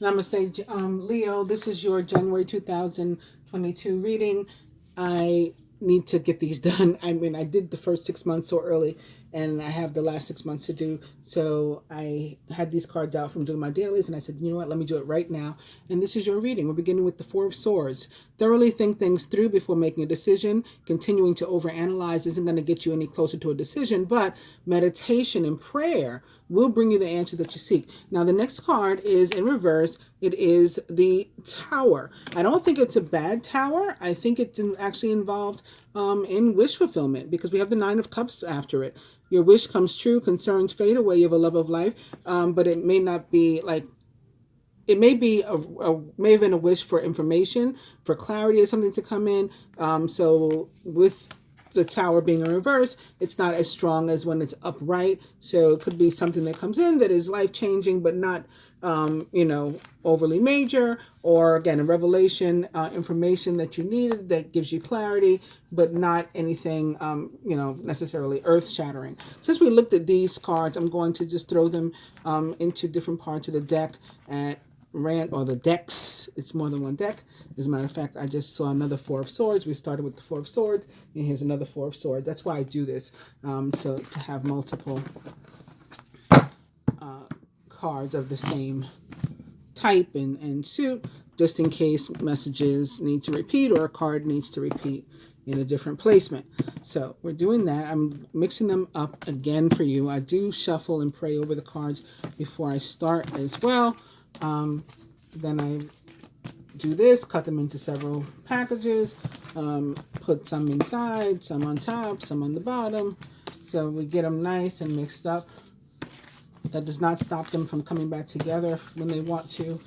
Namaste, Leo. This is your January 2022 reading. I need to get these done. I mean, I did the first 6 months so early, and I have the last 6 months to do. So I had these cards out from doing my dailies, and I said, you know what, let me do it right now. And this is your reading. We're beginning with the Four of Swords. Thoroughly think things through before making a decision. Continuing to overanalyze isn't going to get you any closer to a decision, but meditation and prayer will bring you the answer that you seek. Now, the next card is in reverse. It is the Tower. I don't think it's a bad tower. I think it's actually involved in wish fulfillment, because we have the Nine of Cups after it. Your wish comes true, concerns fade away, you have a love of life, but it may not be like, it may be may have been a wish for information, for clarity, or something to come in. So with the Tower being in reverse, it's not as strong as when it's upright. So it could be something that comes in that is life changing, but not, overly major, or again, a revelation, information that you needed that gives you clarity, but not anything, necessarily earth shattering. Since we looked at these cards, I'm going to just throw them into different parts of the deck at or the decks. It's more than one deck. As a matter of fact, I just saw another Four of Swords. We started with the Four of Swords, and here's another Four of Swords. That's why I do this, to have multiple cards of the same type and suit, just in case messages need to repeat or a card needs to repeat in a different placement. So we're doing that. I'm mixing them up again for you. I do shuffle and pray over the cards before I start as well. Then I do this, cut them into several packages, put some inside, some on top, some on the bottom, so we get them nice and mixed up. That does not stop them from coming back together when they want to.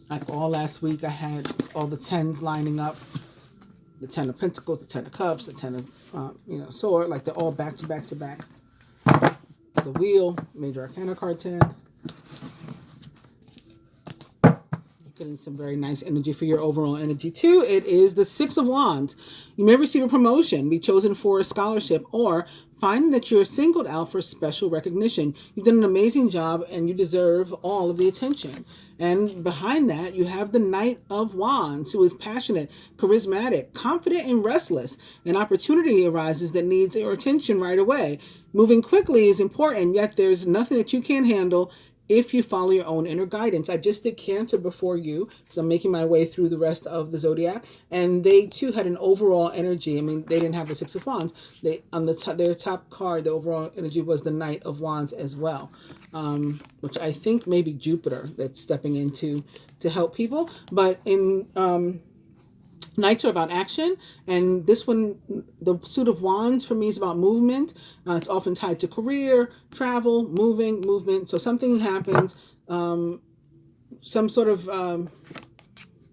Like all last week, I had all the tens lining up. The Ten of Pentacles, the Ten of Cups, the Ten of, Sword. Like they're all back to back to back. The Wheel, Major Arcana card 10. Getting some very nice energy for your overall energy too. It is the Six of Wands. You may receive a promotion, be chosen for a scholarship, or find that you're singled out for special recognition. You've done an amazing job and you deserve all of the attention. And behind that, you have the Knight of Wands, who is passionate, charismatic, confident, and restless. An opportunity arises that needs your attention right away. Moving quickly is important, yet there's nothing that you can't handle if you follow your own inner guidance. I just did Cancer before you, because I'm making my way through the rest of the zodiac, and they too had an overall energy. I mean, they didn't have the Six of Wands. They on their top card, the overall energy was the Knight of Wands as well, which I think may be Jupiter that's stepping into to help people. But in Knights are about action, and this one, the Suit of Wands, for me is about movement. It's often tied to career, travel, movement. So something happens, some sort of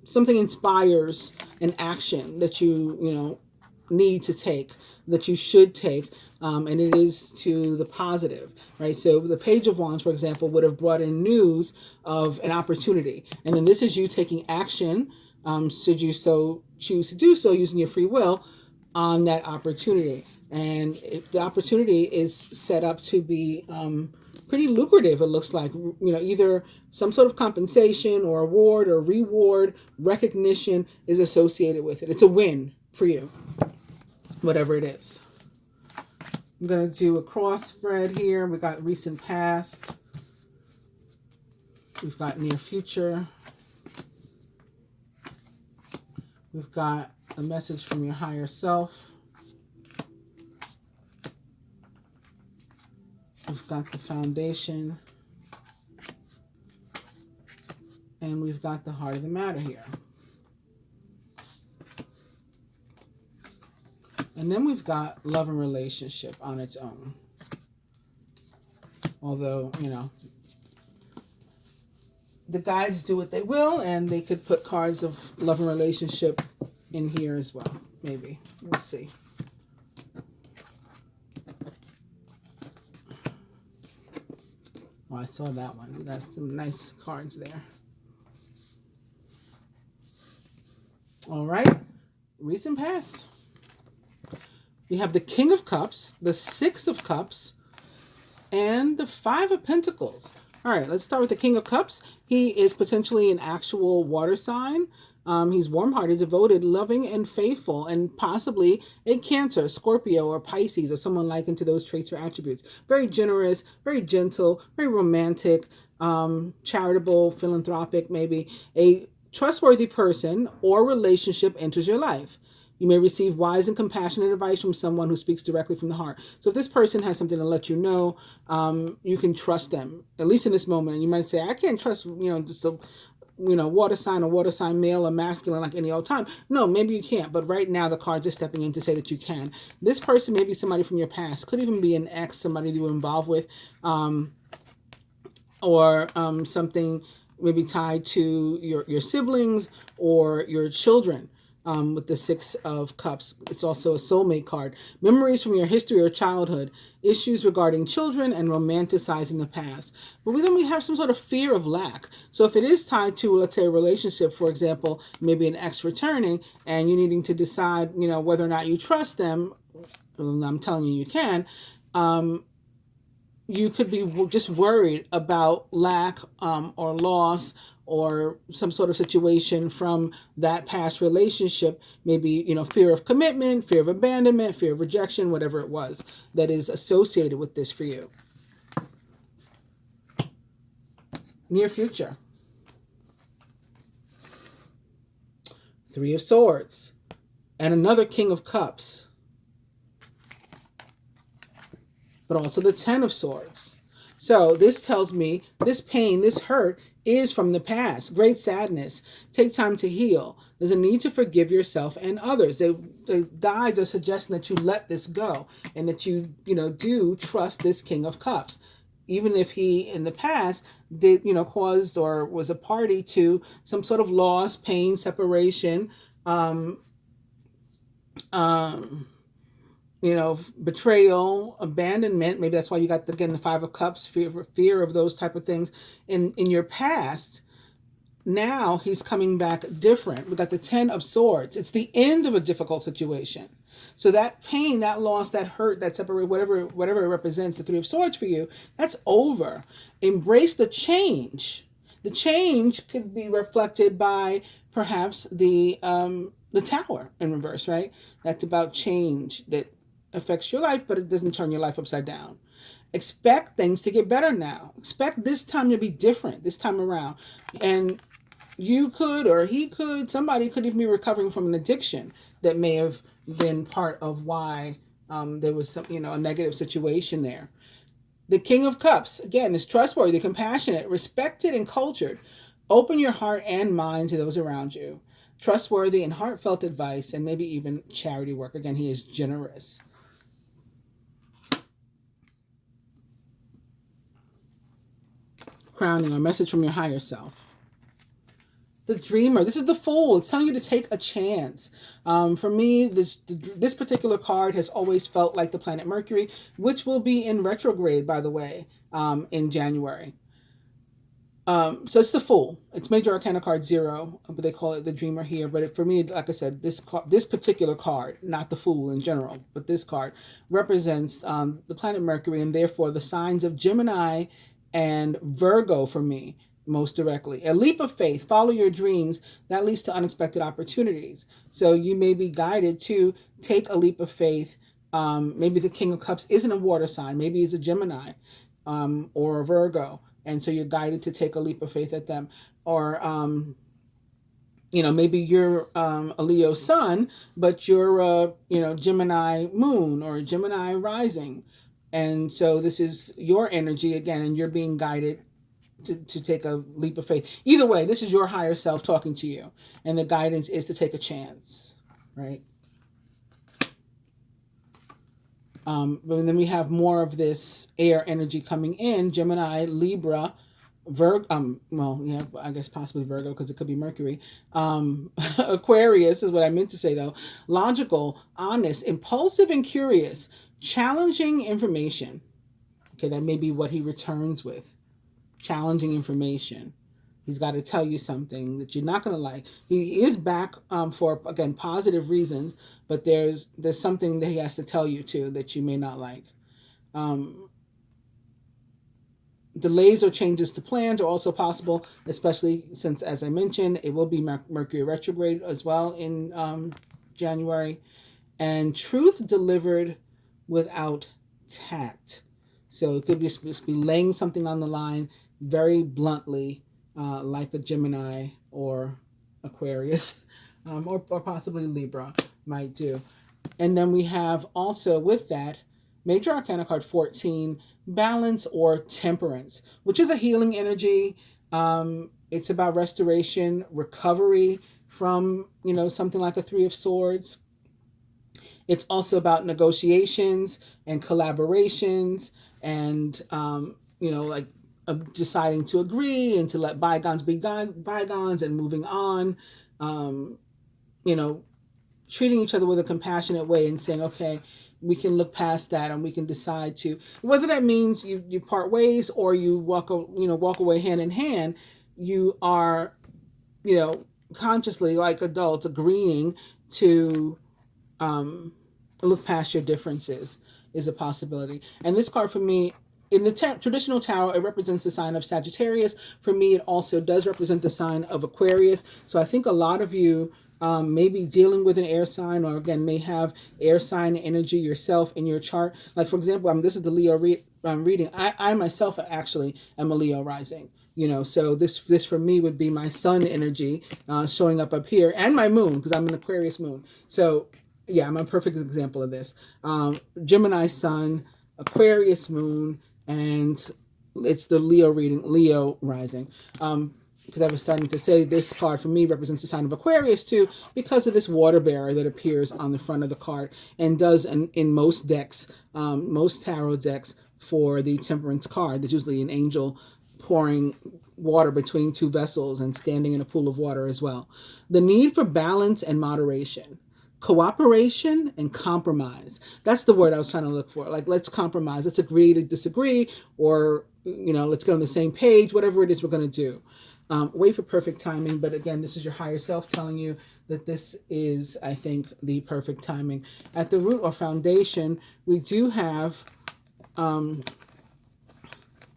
something inspires an action that you need to take, that you should take, and it is to the positive, right? So the Page of Wands, for example, would have brought in news of an opportunity, and then this is you taking action, should you so choose to do so, using your free will on that opportunity. And if the opportunity is set up to be pretty lucrative, it looks like, either some sort of compensation or award or reward, recognition is associated with it. It's a win for you, whatever it is. I'm going to do a cross spread here. We got recent past. We've got near future. We've got a message from your higher self. We've got the foundation. And we've got the heart of the matter here. And then we've got love and relationship on its own. Although, the guides do what they will, and they could put cards of love and relationship in here as well. Maybe. We'll see. Oh, I saw that one. We got some nice cards there. All right. Recent past. We have the King of Cups, the Six of Cups, and the Five of Pentacles. All right, let's start with the King of Cups. He is potentially an actual water sign. He's warm-hearted, devoted, loving, and faithful, and possibly a Cancer, Scorpio, or Pisces, or someone likened to those traits or attributes. Very generous, very gentle, very romantic, charitable, philanthropic, maybe. A trustworthy person or relationship enters your life. You may receive wise and compassionate advice from someone who speaks directly from the heart. So if this person has something to let you know, you can trust them, at least in this moment. And you might say, I can't trust, just a water sign or water sign, male or masculine, like any old time. No, maybe you can't. But right now, the card's just stepping in to say that you can. This person may be somebody from your past. Could even be an ex, somebody you were involved with, or something maybe tied to your siblings or your children. With the Six of Cups. It's also a soulmate card. Memories from your history or childhood. Issues regarding children and romanticizing the past. But then we have some sort of fear of lack. So if it is tied to, let's say, a relationship, for example, maybe an ex returning, and you needing to decide, whether or not you trust them, I'm telling you, you can. You could be just worried about lack or loss or some sort of situation from that past relationship. Maybe, fear of commitment, fear of abandonment, fear of rejection, whatever it was that is associated with this for you. Near future. Three of Swords and another King of Cups. But also the Ten of Swords. So this tells me this pain, this hurt is from the past. Great sadness. Take time to heal. There's a need to forgive yourself and others. The guides are suggesting that you let this go and that you, do trust this King of Cups. Even if he in the past did, caused or was a party to some sort of loss, pain, separation, betrayal, abandonment. Maybe that's why you got, again, the Five of Cups, fear of those type of things in your past. Now he's coming back different. We got the Ten of Swords. It's the end of a difficult situation. So that pain, that loss, that hurt, that separate, whatever it represents, the Three of Swords for you, that's over. Embrace the change. The change could be reflected by perhaps the Tower in reverse, right? That's about change that affects your life, but it doesn't turn your life upside down. Expect things to get better now. Expect this time to be different this time around. And you could, or he could, somebody could even be recovering from an addiction that may have been part of why there was some, a negative situation there. The King of Cups, again, is trustworthy, compassionate, respected, and cultured. Open your heart and mind to those around you. Trustworthy and heartfelt advice, and maybe even charity work. Again, he is generous. Crowning, a message from your higher self. The Dreamer. This is the Fool. It's telling you to take a chance. For me, this particular card has always felt like the planet Mercury, which will be in retrograde, by the way, in January. So it's the Fool. It's Major Arcana card 0, but they call it the Dreamer here. But for me, like I said, this particular card, not the Fool in general, but this card represents the planet Mercury, and therefore the signs of Gemini and Virgo for me, most directly. A leap of faith. Follow your dreams. That leads to unexpected opportunities. So you may be guided to take a leap of faith. Maybe the King of Cups isn't a water sign. Maybe it's a Gemini or a Virgo. And so you're guided to take a leap of faith at them. Or, maybe you're a Leo sun, but you're a, Gemini moon or Gemini rising. And so this is your energy again, and you're being guided to take a leap of faith. Either way, this is your higher self talking to you. And the guidance is to take a chance, right? But then we have more of this air energy coming in. Gemini, Libra, Virgo, I guess possibly Virgo because it could be Mercury. Aquarius is what I meant to say though. Logical, honest, impulsive, and curious. Challenging information. Okay, that may be what he returns with. Challenging information. He's got to tell you something that you're not going to like. He is back for, again, positive reasons, but there's something that he has to tell you too that you may not like. Delays or changes to plans are also possible, especially since, as I mentioned, it will be Mercury retrograde as well in January. And truth delivered without tact. So it could just be laying something on the line very bluntly, like a Gemini or Aquarius, or possibly Libra might do. And then we have also with that, Major Arcana card 14, balance or temperance, which is a healing energy. It's about restoration, recovery from, something like a Three of Swords. It's also about negotiations and collaborations and, like deciding to agree and to let bygones be bygones and moving on, treating each other with a compassionate way and saying, okay, we can look past that and we can decide to, whether that means you part ways or you walk away hand in hand, you are, consciously, like adults, agreeing to look past your differences is a possibility. And this card for me, in the traditional tarot, it represents the sign of Sagittarius. For me, it also does represent the sign of Aquarius. So I think a lot of you may be dealing with an air sign, or again, may have air sign energy yourself in your chart. Like, for example, this is the Leo reading. I myself actually am a Leo rising. So this for me would be my sun energy showing up here, and my moon, because I'm an Aquarius moon. So yeah, I'm a perfect example of this. Gemini sun, Aquarius moon, and it's the Leo reading, Leo rising. Because I was starting to say this card for me represents the sign of Aquarius too, because of this water bearer that appears on the front of the card and does in most decks, most tarot decks for the temperance card. There's usually an angel pouring water between two vessels and standing in a pool of water as well. The need for balance and moderation. Cooperation and compromise. That's the word I was trying to look for. Like, let's compromise. Let's agree to disagree, or, let's get on the same page, whatever it is we're going to do. Wait for perfect timing. But again, this is your higher self telling you that this is, I think, the perfect timing. At the root or foundation, we do have,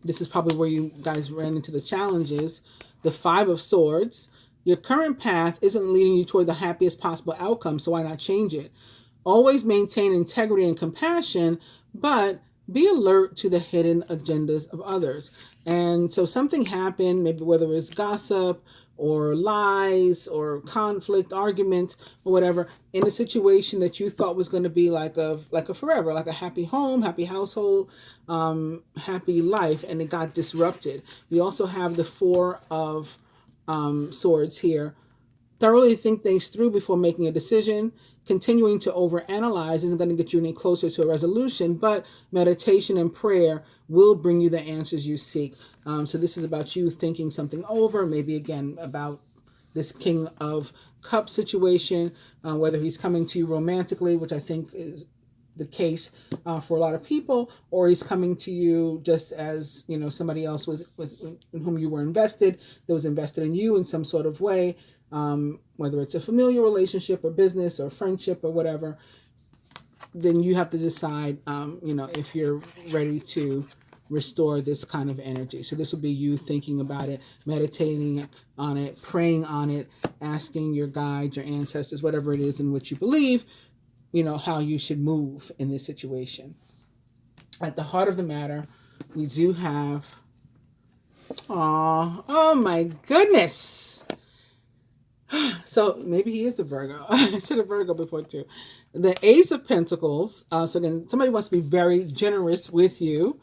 this is probably where you guys ran into the challenges, the Five of Swords. Your current path isn't leading you toward the happiest possible outcome, so why not change it? Always maintain integrity and compassion, but be alert to the hidden agendas of others. And so something happened, maybe whether it's gossip or lies or conflict, arguments, or whatever, in a situation that you thought was going to be like a forever, like a happy home, happy household, happy life, and it got disrupted. We also have the Four of Swords here. Thoroughly think things through before making a decision. Continuing to overanalyze isn't going to get you any closer to a resolution, but meditation and prayer will bring you the answers you seek. So this is about you thinking something over, maybe again about this King of Cups situation, whether he's coming to you romantically, which I think is the case for a lot of people, or he's coming to you just as, somebody else with in whom you were invested, that was invested in you in some sort of way, whether it's a familial relationship or business or friendship or whatever. Then you have to decide, if you're ready to restore this kind of energy. So this would be you thinking about it, meditating on it, praying on it, asking your guides, your ancestors, whatever it is in which you believe, how you should move in this situation. At the heart of the matter, we do have, oh my goodness. So maybe he is a Virgo. I said a Virgo before too. The Ace of Pentacles. So again, somebody wants to be very generous with you.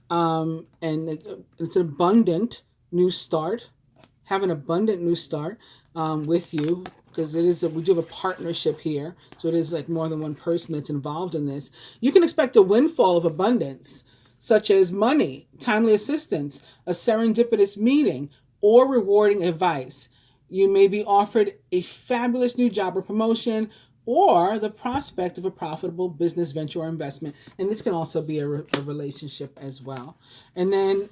And it's an abundant new start. Have an abundant new start with you. Because we do have a partnership here. So it is like more than one person that's involved in this. You can expect a windfall of abundance, such as money, timely assistance, a serendipitous meeting, or rewarding advice. You may be offered a fabulous new job or promotion, or the prospect of a profitable business venture or investment. And this can also be a relationship as well. And then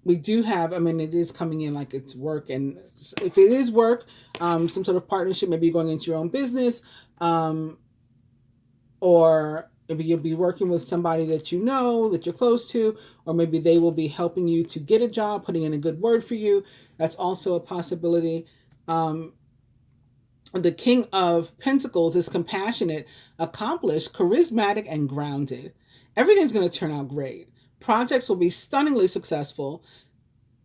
we do have, I mean, it is coming in like it's work. And if it is work, some sort of partnership, maybe going into your own business, or maybe you'll be working with somebody that you know, that you're close to, or maybe they will be helping you to get a job, putting in a good word for you. That's also a possibility. The King of Pentacles is compassionate, accomplished, charismatic, and grounded. Everything's going to turn out great. Projects will be stunningly successful.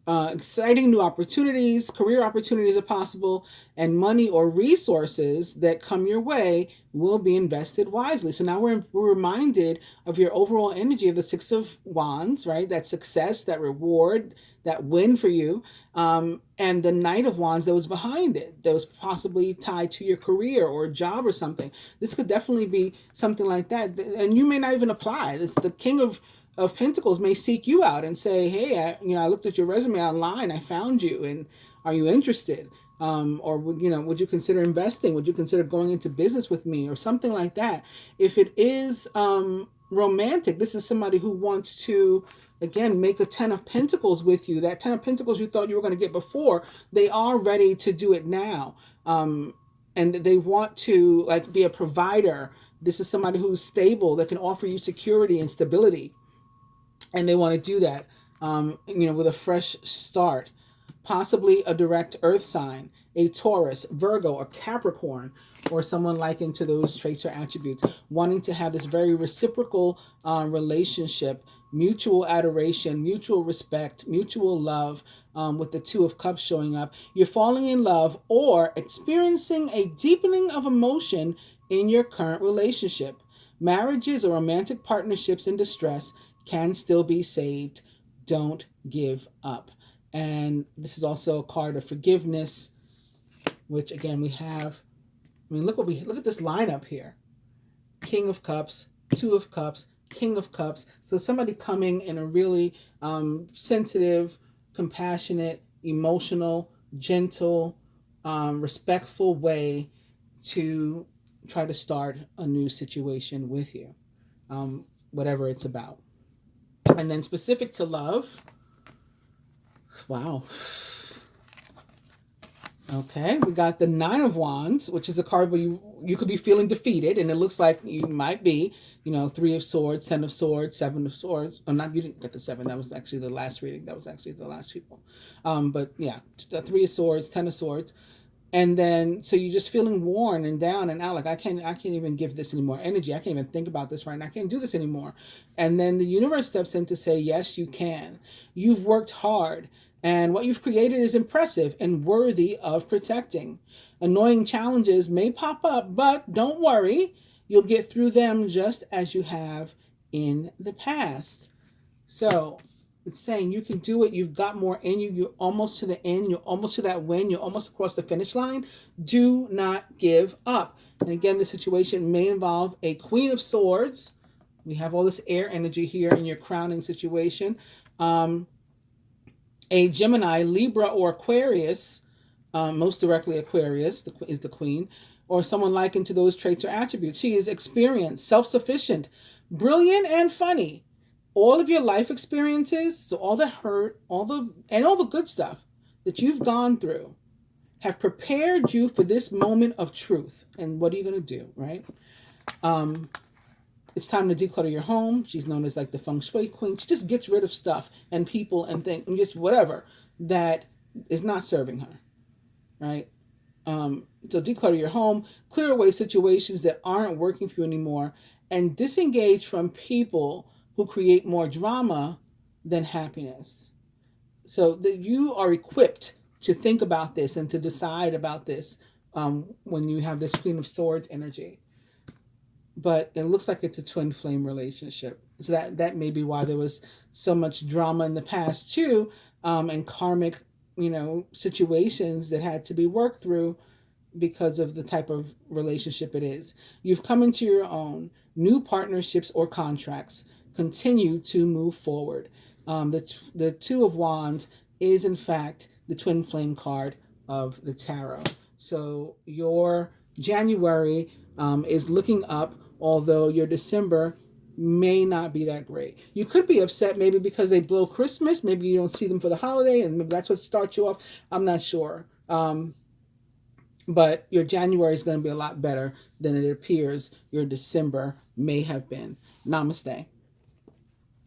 Exciting new opportunities, career opportunities are possible, and money or resources that come your way will be invested wisely. So now we're reminded of your overall energy of the Six of Wands, right? That success, that reward, that win for you, and the Knight of Wands that was behind it, that was possibly tied to your career or job or something. This could definitely be something like that, and you may not even apply. It's the King of Pentacles may seek you out and say, hey, I looked at your resume online, I found you, and are you interested? Or would you consider investing? Would you consider going into business with me, or something like that? If it is romantic, this is somebody who wants to, again, make a 10 of Pentacles with you. That 10 of Pentacles you thought you were going to get before, they are ready to do it now. And they want to be a provider. This is somebody who's stable, that can offer you security and stability. And they want to do that, with a fresh start. Possibly a direct earth sign, a Taurus, Virgo, or Capricorn, or someone likened to those traits or attributes, wanting to have this very reciprocal relationship, mutual adoration, mutual respect, mutual love, with the Two of Cups showing up. You're falling in love or experiencing a deepening of emotion in your current relationship. Marriages or romantic partnerships in distress can still be saved. Don't give up. And this is also a card of forgiveness, which again we have. I mean, look at this lineup here. King of Cups, Two of Cups, King of Cups. So somebody coming in a really sensitive, compassionate, emotional, gentle, respectful way to try to start a new situation with you, whatever it's about. And then specific to love, wow. Okay, we got the Nine of Wands, which is a card where you could be feeling defeated, and it looks like you might be, Three of Swords, 10 of Swords, 7 of Swords. Oh, not, you didn't get the 7. That was actually the last reading. That was actually the last people. But yeah, the 3 of Swords, 10 of Swords. And then, so you're just feeling worn and down and out. Like, I can't even give this any more energy. I can't even think about this right now. I can't do this anymore. And then the universe steps in to say, yes, you can. You've worked hard. And what you've created is impressive and worthy of protecting. Annoying challenges may pop up, but don't worry. You'll get through them just as you have in the past. So it's saying you can do it. You've got more in you. You're almost to the end. You're almost to that win. You're almost across the finish line. Do not give up. And again, the situation may involve a Queen of Swords. We have all this air energy here in your crowning situation. A Gemini, Libra, or Aquarius, most directly Aquarius is the queen, or someone likened to those traits or attributes. She is experienced, self-sufficient, brilliant, and funny. All of your life experiences, so all the hurt, all the good stuff that you've gone through have prepared you for this moment of truth. And what are you going to do, right? It's time to declutter your home. She's known as like the feng shui queen. She just gets rid of stuff and people and things and just whatever that is not serving her, right? So declutter your home, clear away situations that aren't working for you anymore, and disengage from people who create more drama than happiness. So that you are equipped to think about this and to decide about this when you have this Queen of Swords energy. But it looks like it's a twin flame relationship. So that may be why there was so much drama in the past too, and karmic, situations that had to be worked through because of the type of relationship it is. You've come into your own. New partnerships or contracts continue to move forward. The Two of Wands is in fact the twin flame card of the tarot. So your January is looking up, although your December may not be that great. You could be upset maybe because they blow Christmas. Maybe you don't see them for the holiday, and maybe that's what starts you off. I'm not sure. But your January is going to be a lot better than it appears your December may have been. Namaste.